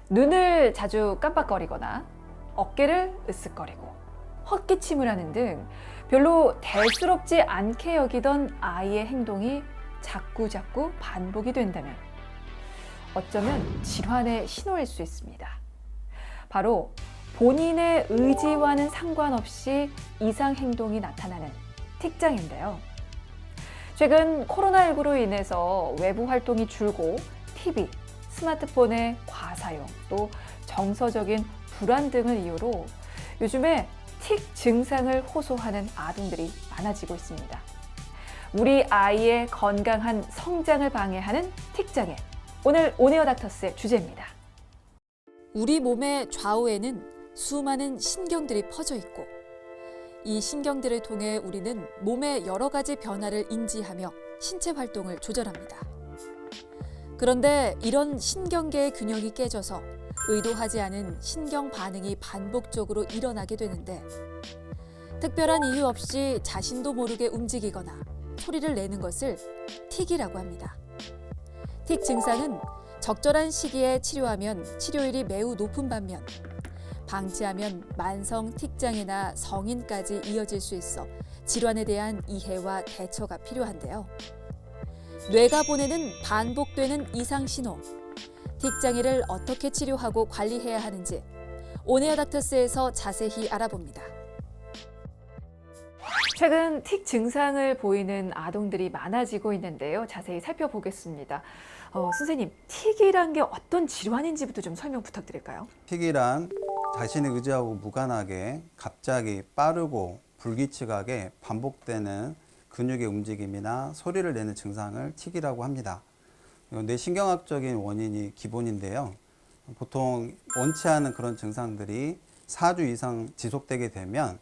눈을 자주 깜빡거리거나 어깨를 으쓱거리고 헛기침을 하는 등 별로 대수롭지 않게 여기던 아이의 행동이 자꾸자꾸 반복이 된다면 어쩌면 질환의 신호일 수 있습니다. 바로 본인의 의지와는 상관없이 이상 행동이 나타나는 틱장애인데요. 최근 코로나19로 인해서 외부 활동이 줄고 TV, 스마트폰의 과사용, 또 정서적인 불안 등을 이유로 요즘에 틱 증상을 호소하는 아동들이 많아지고 있습니다. 우리 아이의 건강한 성장을 방해하는 틱장애. 오늘 온에어 닥터스의 주제입니다. 우리 몸의 좌우에는 수많은 신경들이 퍼져 있고 이 신경들을 통해 우리는 몸의 여러 가지 변화를 인지하며 신체 활동을 조절합니다. 그런데 이런 신경계의 균형이 깨져서 의도하지 않은 신경 반응이 반복적으로 일어나게 되는데 특별한 이유 없이 자신도 모르게 움직이거나 소리를 내는 것을 틱이라고 합니다. 틱 증상은 적절한 시기에 치료하면 치료율이 매우 높은 반면 방치하면 만성 틱장애나 성인까지 이어질 수 있어 질환에 대한 이해와 대처가 필요한데요. 뇌가 보내는 반복되는 이상 신호, 틱장애를 어떻게 치료하고 관리해야 하는지 온에어 닥터스에서 자세히 알아봅니다. 최근 틱 증상을 보이는 아동들이 많아지고 있는데요. 자세히 살펴보겠습니다. 선생님, 틱이란 게 어떤 질환인지부터 좀 설명 부탁드릴까요? 틱이란 자신의 의지하고 무관하게 갑자기 빠르고 불규칙하게 반복되는 근육의 움직임이나 소리를 내는 증상을 틱이라고 합니다. 뇌신경학적인 원인이 기본인데요. 보통 원치 않은 그런 증상들이 4주 이상 지속되게 되면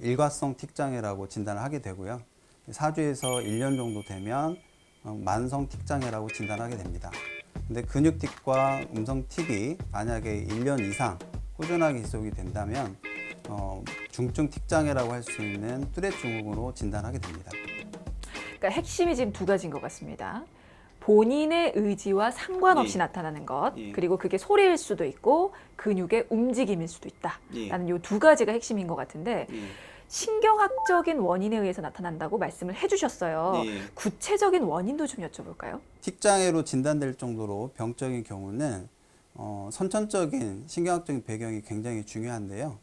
일과성 틱장애라고 진단을 하게 되고요. 4주에서 1년 정도 되면 만성 틱장애라고 진단하게 됩니다. 근데 근육 틱과 음성 틱이 만약에 1년 이상 꾸준하게 지속이 된다면 중증 틱장애라고 할 수 있는 뚜렛 증후군으로 진단하게 됩니다. 그러니까 핵심이 지금 두 가지인 것 같습니다. 본인의 의지와 상관없이 나타나는 것, 그리고 그게 소리일 수도 있고 근육의 움직임일 수도 있다라는 이 두 가지가 핵심인 것 같은데 신경학적인 원인에 의해서 나타난다고 말씀을 해주셨어요. 구체적인 원인도 좀 여쭤볼까요? 틱장애로 진단될 정도로 병적인 경우는 선천적인 신경학적인 배경이 굉장히 중요한데요.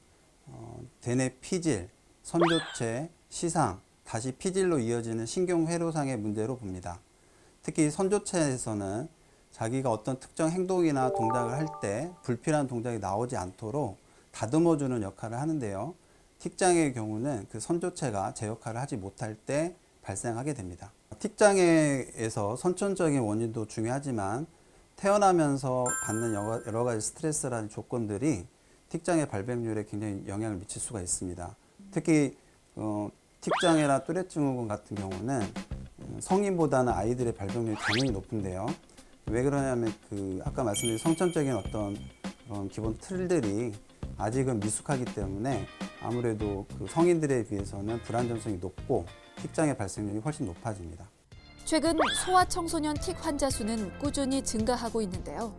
대뇌 피질, 선조체, 시상, 다시 피질로 이어지는 신경회로상의 문제로 봅니다. 특히 선조체에서는 자기가 어떤 특정 행동이나 동작을 할 때 불필요한 동작이 나오지 않도록 다듬어주는 역할을 하는데요. 틱장애의 경우는 그 선조체가 제 역할을 하지 못할 때 발생하게 됩니다. 틱장애에서 선천적인 원인도 중요하지만 태어나면서 받는 여러 가지 스트레스라는 조건들이 틱장애 발병률에 굉장히 영향을 미칠 수가 있습니다. 특히 틱장애나 뚜렛 증후군 같은 경우는 성인보다는 아이들의 발병률이 당연히 높은데요. 왜 그러냐면 아까 말씀드린 선천적인 어떤 기본 틀들이 아직은 미숙하기 때문에 아무래도 성인들에 비해서는 불안전성이 높고 틱장애 발생률이 훨씬 높아집니다. 최근 소아청소년 틱 환자 수는 꾸준히 증가하고 있는데요.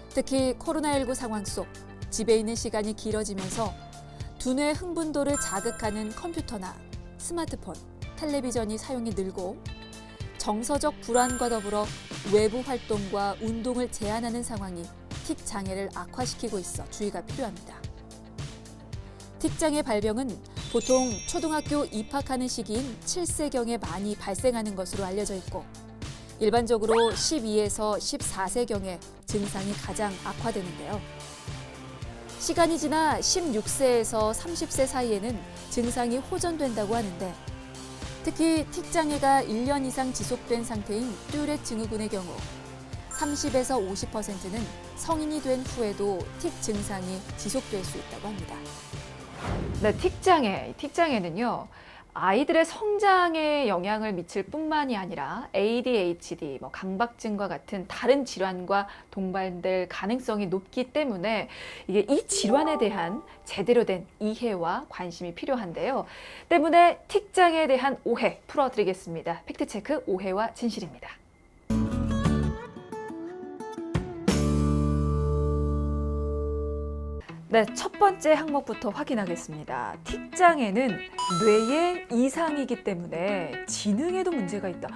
특히 코로나19 상황 속 집에 있는 시간이 길어지면서 두뇌 흥분도를 자극하는 컴퓨터나 스마트폰, 텔레비전이 사용이 늘고 정서적 불안과 더불어 외부 활동과 운동을 제한하는 상황이 틱 장애를 악화시키고 있어 주의가 필요합니다. 틱 장애 발병은 보통 초등학교 입학하는 시기인 7세경에 많이 발생하는 것으로 알려져 있고 일반적으로 12에서 14세경에 증상이 가장 악화되는데요. 시간이 지나 16세에서 30세 사이에는 증상이 호전된다고 하는데 특히 틱 장애가 1년 이상 지속된 상태인 뚜렛 증후군의 경우 30에서 50%는 성인이 된 후에도 틱 증상이 지속될 수 있다고 합니다. 네, 틱장애는요. 아이들의 성장에 영향을 미칠 뿐만이 아니라 ADHD, 강박증과 같은 다른 질환과 동반될 가능성이 높기 때문에 이 질환에 대한 제대로 된 이해와 관심이 필요한데요. 때문에 틱장애에 대한 오해 풀어드리겠습니다. 팩트체크 오해와 진실입니다. 네, 첫 번째 항목부터 확인하겠습니다. 틱장애는 뇌의 이상이기 때문에 지능에도 문제가 있다.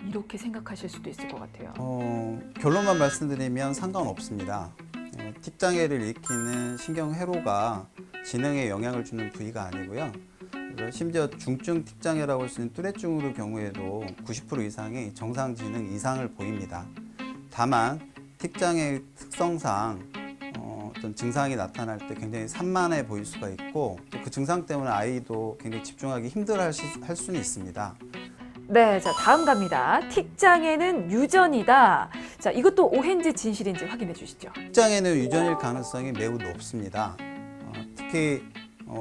이렇게 생각하실 수도 있을 것 같아요. 결론만 말씀드리면 상관없습니다. 틱장애를 일으키는 신경회로가 지능에 영향을 주는 부위가 아니고요. 그리고 심지어 중증 틱장애라고 할 수 있는 뚜레증의 경우에도 90% 이상이 정상 지능 이상을 보입니다. 다만 틱장애 특성상 어떤 증상이 나타날 때 굉장히 산만해 보일 수가 있고 그 증상 때문에 아이도 굉장히 집중하기 힘들어할 수는 있습니다. 네, 자 다음 갑니다. 틱장애는 유전이다. 자, 이것도 오해인지 진실인지 확인해 주시죠. 틱장애는 유전일 가능성이 매우 높습니다. 특히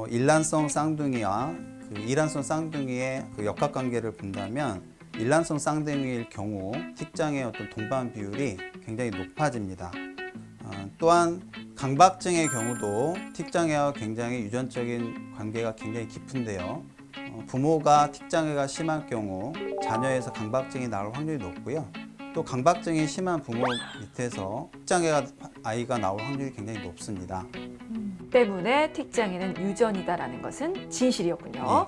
일란성 쌍둥이와 그 이란성 쌍둥이의 그 역학관계를 본다면 일란성 쌍둥이일 경우 틱장애의 어떤 동반 비율이 굉장히 높아집니다. 또한 강박증의 경우도 틱장애와 굉장히 유전적인 관계가 굉장히 깊은데요. 부모가 틱장애가 심할 경우 자녀에서 강박증이 나올 확률이 높고요. 또 강박증이 심한 부모 밑에서 틱장애가 아이가 나올 확률이 굉장히 높습니다. 때문에 틱장애는 유전이다라는 것은 진실이었군요.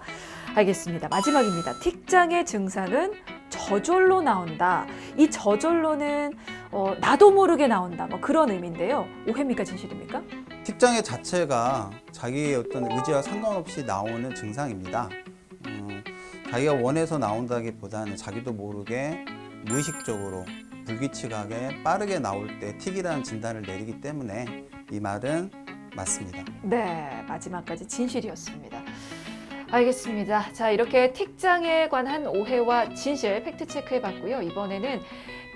알겠습니다. 마지막입니다. 틱장애 증상은 저절로 나온다. 이 저절로는 나도 모르게 나온다. 뭐 그런 의미인데요. 오해입니까 진실입니까? 틱장애 자체가 자기의 어떤 의지와 상관없이 나오는 증상입니다. 자기가 원해서 나온다기보다는 자기도 모르게 무의식적으로 불규칙하게 빠르게 나올 때 틱이라는 진단을 내리기 때문에 이 말은 맞습니다. 네, 마지막까지 진실이었습니다. 알겠습니다. 자, 이렇게 틱장애에 관한 오해와 진실 팩트 체크해 봤고요. 이번에는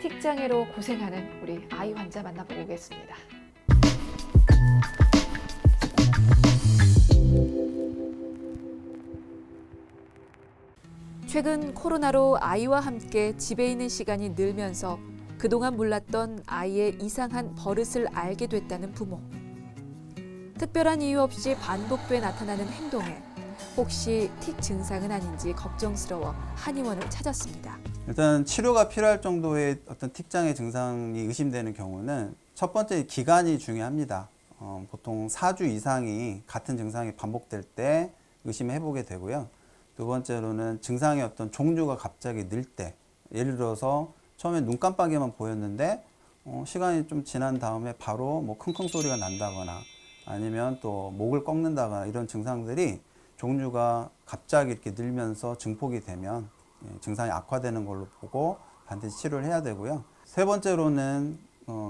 틱장애로 고생하는 우리 아이 환자 만나보고 오겠습니다. 최근 코로나로 아이와 함께 집에 있는 시간이 늘면서 그동안 몰랐던 아이의 이상한 버릇을 알게 됐다는 부모. 특별한 이유 없이 반복돼 나타나는 행동에 혹시 틱 증상은 아닌지 걱정스러워 한의원을 찾았습니다. 일단 치료가 필요할 정도의 어떤 틱장애 증상이 의심되는 경우는 첫 번째 기간이 중요합니다. 보통 4주 이상이 같은 증상이 반복될 때 의심해 보게 되고요. 두 번째로는 증상의 어떤 종류가 갑자기 늘 때, 예를 들어서 처음에 눈 깜빡이만 보였는데 시간이 좀 지난 다음에 바로 뭐 킁킁 소리가 난다거나 아니면 또 목을 꺾는다거나 이런 증상들이 종류가 갑자기 이렇게 늘면서 증폭이 되면 증상이 악화되는 걸로 보고 반드시 치료를 해야 되고요. 세 번째로는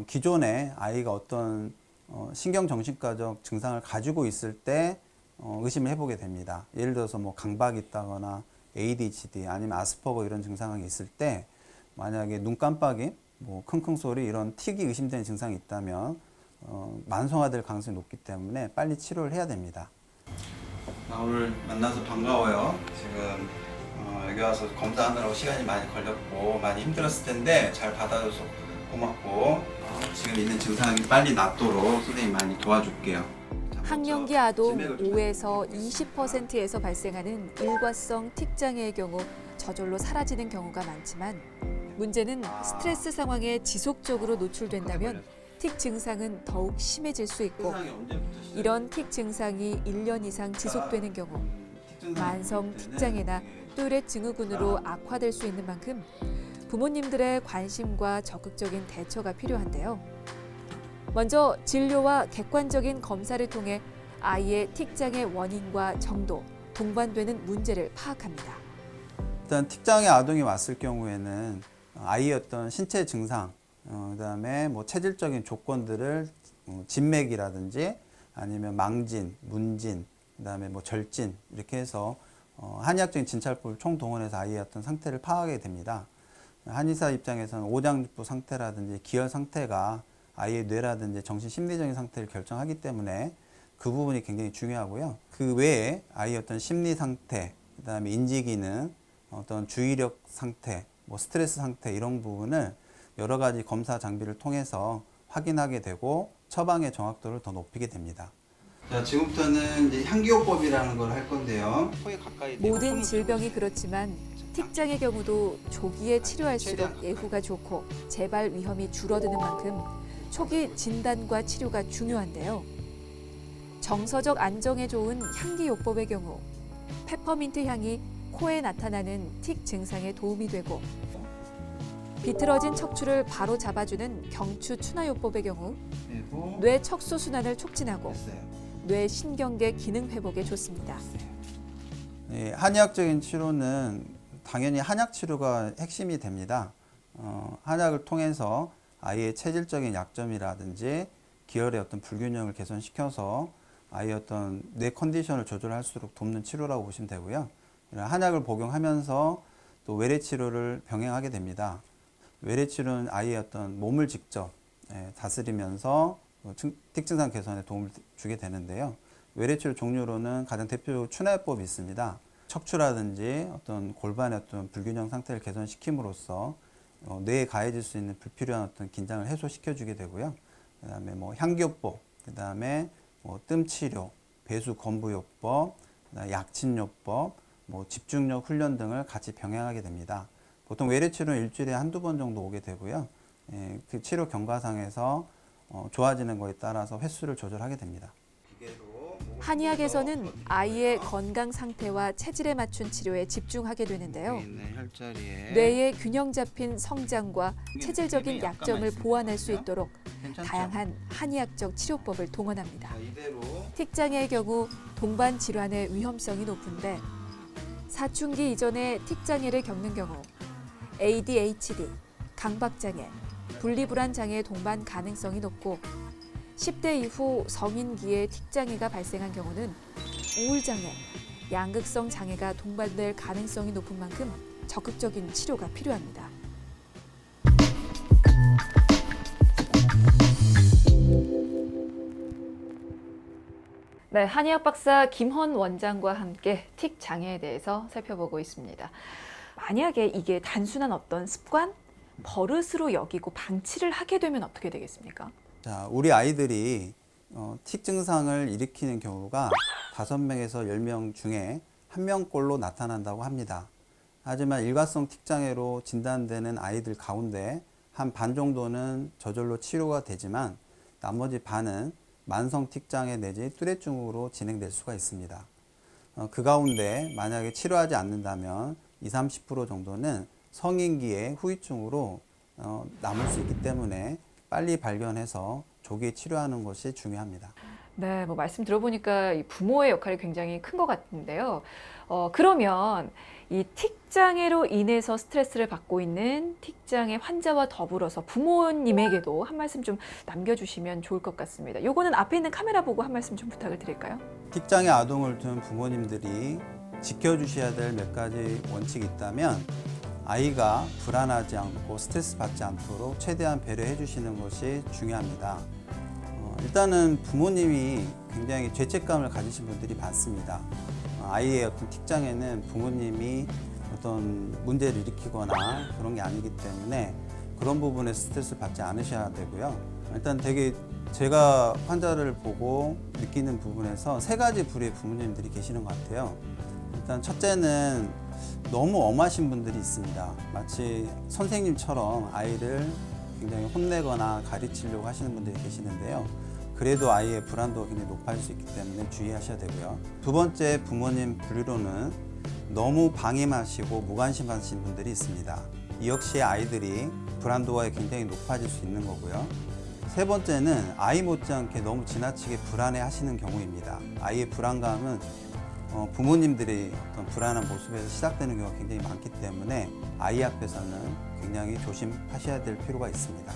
기존에 아이가 어떤 신경정신과적 증상을 가지고 있을 때 의심을 해보게 됩니다. 예를 들어서 뭐 강박이 있다거나 ADHD 아니면 아스퍼거 이런 증상이 있을 때 만약에 눈 깜빡이, 뭐 킁킁 소리 이런 틱이 의심되는 증상이 있다면 만성화될 가능성이 높기 때문에 빨리 치료를 해야 됩니다. 오늘 만나서 반가워요. 지금 여기 와서 검사하느라고 시간이 많이 걸렸고 많이 힘들었을 텐데 잘 받아줘서 고맙고 지금 있는 증상이 빨리 낫도록 선생님 많이 도와줄게요. 학령기 아동 5에서 20%에서 발생하는 일과성 틱장애의 경우 저절로 사라지는 경우가 많지만 문제는 스트레스 상황에 지속적으로 노출된다면 틱 증상은 더욱 심해질 수 있고 이런 틱 증상이 1년 이상 지속되는 경우 만성 틱장애나 뚜렛 증후군으로 악화될 수 있는 만큼 부모님들의 관심과 적극적인 대처가 필요한데요. 먼저 진료와 객관적인 검사를 통해 아이의 틱장애 원인과 정도, 동반되는 문제를 파악합니다. 일단 틱장애 아동이 왔을 경우에는 아이의 어떤 신체 증상, 그다음에 뭐 체질적인 조건들을 진맥이라든지 아니면 망진, 문진, 그다음에 뭐 절진 이렇게 해서 한의학적인 진찰법을 총동원해서 아이의 어떤 상태를 파악하게 됩니다. 한의사 입장에서는 오장육부 상태라든지 기혈 상태가 아이의 뇌라든지 정신 심리적인 상태를 결정하기 때문에 그 부분이 굉장히 중요하고요. 그 외에 아이의 어떤 심리 상태, 그다음에 인지 기능, 어떤 주의력 상태, 뭐 스트레스 상태 이런 부분을 여러 가지 검사 장비를 통해서 확인하게 되고 처방의 정확도를 더 높이게 됩니다. 자, 지금부터는 이제 향기요법이라는 걸 할 건데요. 모든 질병이 그렇지만 틱장의 경우도 조기에 치료할수록 예후가 좋고 재발 위험이 줄어드는 만큼 초기 진단과 치료가 중요한데요. 정서적 안정에 좋은 향기요법의 경우 페퍼민트 향이 코에 나타나는 틱 증상에 도움이 되고, 비틀어진 척추를 바로 잡아주는 경추 추나요법의 경우 뇌 척수 순환을 촉진하고 뇌 신경계 기능 회복에 좋습니다. 한의학적인 치료는 당연히 한약 치료가 핵심이 됩니다. 한약을 통해서 아이의 체질적인 약점이라든지 기혈의 어떤 불균형을 개선시켜서 아이의 어떤 뇌 컨디션을 조절할 수 있도록 돕는 치료라고 보시면 되고요. 한약을 복용하면서 또 외래 치료를 병행하게 됩니다. 외래 치료는 아이의 어떤 몸을 직접 다스리면서 특증상 개선에 도움을 주게 되는데요. 외래 치료 종류로는 가장 대표적으로 추나요법이 있습니다. 척추라든지 어떤 골반의 어떤 불균형 상태를 개선시킴으로써 뇌에 가해질 수 있는 불필요한 어떤 긴장을 해소시켜주게 되고요. 그다음에 향기요법, 그다음에 뜸치료, 배수 건부요법, 약침요법, 집중력 훈련 등을 같이 병행하게 됩니다. 보통 외래 치료는 일주일에 한두 번 정도 오게 되고요. 그 치료 경과상에서 좋아지는 거에 따라서 횟수를 조절하게 됩니다. 한의학에서는 아이의 건강 상태와 체질에 맞춘 치료에 집중하게 되는데요. 뇌의 균형 잡힌 성장과 체질적인 약점을 보완할 수 있도록 다양한 한의학적 치료법을 동원합니다. 틱장애의 경우 동반 질환의 위험성이 높은데, 사춘기 이전에 틱장애를 겪는 경우 ADHD, 강박장애, 분리불안 장애 동반 가능성이 높고, 10대 이후 성인기에 틱장애가 발생한 경우는 우울장애, 양극성 장애가 동반될 가능성이 높은 만큼 적극적인 치료가 필요합니다. 네, 한의학 박사 김헌 원장과 함께 틱 장애에 대해서 살펴보고 있습니다. 만약에 이게 단순한 어떤 습관, 버릇으로 여기고 방치를 하게 되면 어떻게 되겠습니까? 자, 우리 아이들이 틱 증상을 일으키는 경우가 5명에서 10명 중에 1명꼴로 나타난다고 합니다. 하지만 일과성 틱 장애로 진단되는 아이들 가운데 한 반 정도는 저절로 치료가 되지만 나머지 반은 만성 틱 장애 내지 뚜레증으로 진행될 수가 있습니다. 그 가운데 만약에 치료하지 않는다면 20-30% 정도는 성인기의 후유증으로 남을 수 있기 때문에 빨리 발견해서 조기 치료하는 것이 중요합니다. 네, 말씀 들어보니까 이 부모의 역할이 굉장히 큰 것 같은데요. 그러면 이 틱장애로 인해서 스트레스를 받고 있는 틱장애 환자와 더불어서 부모님에게도 한 말씀 좀 남겨주시면 좋을 것 같습니다. 요거는 앞에 있는 카메라 보고 한 말씀 좀 부탁을 드릴까요? 틱장애 아동을 둔 부모님들이 지켜주셔야 될 몇 가지 원칙이 있다면, 아이가 불안하지 않고 스트레스 받지 않도록 최대한 배려해 주시는 것이 중요합니다. 일단은 부모님이 굉장히 죄책감을 가지신 분들이 많습니다. 아이의 어떤 틱장애는 부모님이 어떤 문제를 일으키거나 그런 게 아니기 때문에 그런 부분에 스트레스 받지 않으셔야 되고요. 일단 되게 제가 환자를 보고 느끼는 부분에서 3가지 부류의 부모님들이 계시는 것 같아요. 일단 첫째는 너무 엄하신 분들이 있습니다. 마치 선생님처럼 아이를 굉장히 혼내거나 가르치려고 하시는 분들이 계시는데요. 그래도 아이의 불안도가 굉장히 높아질 수 있기 때문에 주의하셔야 되고요. 두 번째 부모님 부류로는 너무 방임하시고 무관심하신 분들이 있습니다. 이 역시 아이들이 불안도가 굉장히 높아질 수 있는 거고요. 세 번째는 아이 못지않게 너무 지나치게 불안해 하시는 경우입니다. 아이의 불안감은 부모님들이 어떤 불안한 모습에서 시작되는 경우가 굉장히 많기 때문에 아이 앞에서는 굉장히 조심하셔야 될 필요가 있습니다.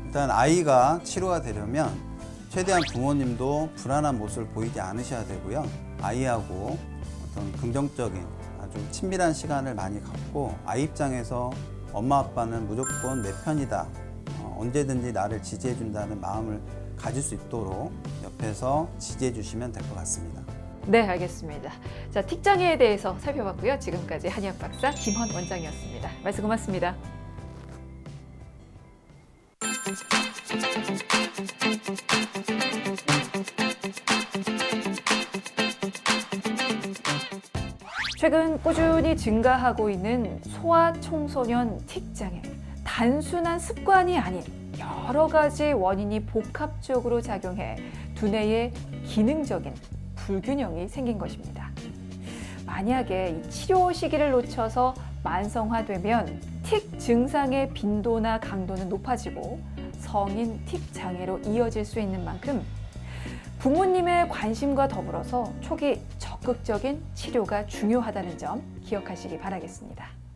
일단 아이가 치료가 되려면 최대한 부모님도 불안한 모습을 보이지 않으셔야 되고요. 아이하고 어떤 긍정적인 아주 친밀한 시간을 많이 갖고 아이 입장에서 엄마 아빠는 무조건 내 편이다, 언제든지 나를 지지해 준다는 마음을 가질 수 있도록 옆에서 지지해 주시면 될 것 같습니다. 네, 알겠습니다. 자, 틱장애에 대해서 살펴봤고요. 지금까지 한의학 박사 김헌 원장이었습니다. 말씀 고맙습니다. 최근 꾸준히 증가하고 있는 소아청소년 틱장애. 단순한 습관이 아닌 여러 가지 원인이 복합적으로 작용해 두뇌에 기능적인 불균형이 생긴 것입니다. 만약에 이 치료 시기를 놓쳐서 만성화되면 틱 증상의 빈도나 강도는 높아지고 성인 틱 장애로 이어질 수 있는 만큼 부모님의 관심과 더불어서 초기 적극적인 치료가 중요하다는 점 기억하시기 바라겠습니다.